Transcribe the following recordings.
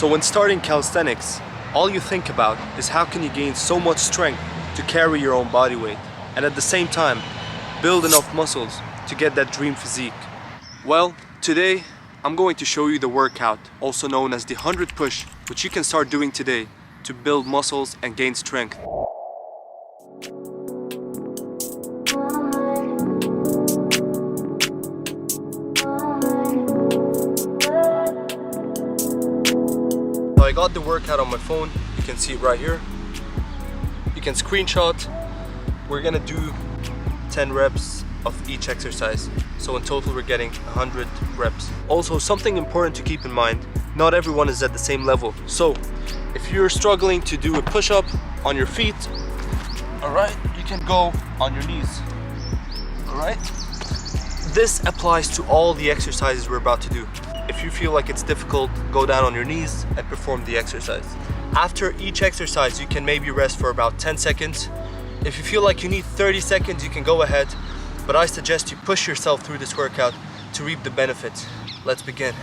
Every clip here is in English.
So when starting calisthenics, all you think about is how can you gain so much strength to carry your own body weight and at the same time build enough muscles to get that dream physique. Well, today I'm going to show you the workout, also known as the 100 push, which you can start doing today to build muscles and gain strength. So I got the workout on my phone, you can see it right here. You can screenshot. We're gonna do 10 reps of each exercise. So in total we're getting 100 reps. Also, something important to keep in mind, not everyone is at the same level. So if you're struggling to do a push-up on your feet, alright, you can go on your knees. Alright? This applies to all the exercises we're about to do. If you feel like it's difficult, go down on your knees and perform the exercise. After each exercise, you can maybe rest for about 10 seconds. If you feel like you need 30 seconds, you can go ahead, but I suggest you push yourself through this workout to reap the benefits. Let's begin.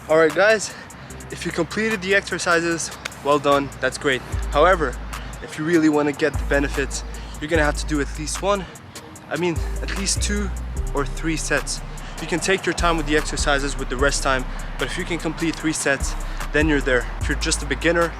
Alright guys, if you completed the exercises, well done, that's great. However, if you really want to get the benefits, you're gonna have to do at least at least 2 or 3 sets. You can take your time with the exercises with the rest time, but if you can complete 3 sets, then you're there. If you're just a beginner,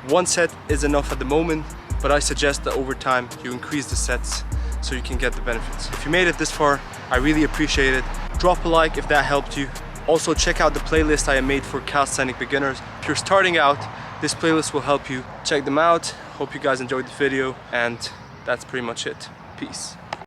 1 set is enough at the moment, but I suggest that over time you increase the sets so you can get the benefits. If you made it this far, I really appreciate it. Drop a like if that helped you. Also check out the playlist I made for Calisthenics Beginners. If you're starting out, this playlist will help you. Check them out. Hope you guys enjoyed the video, and that's pretty much it. Peace.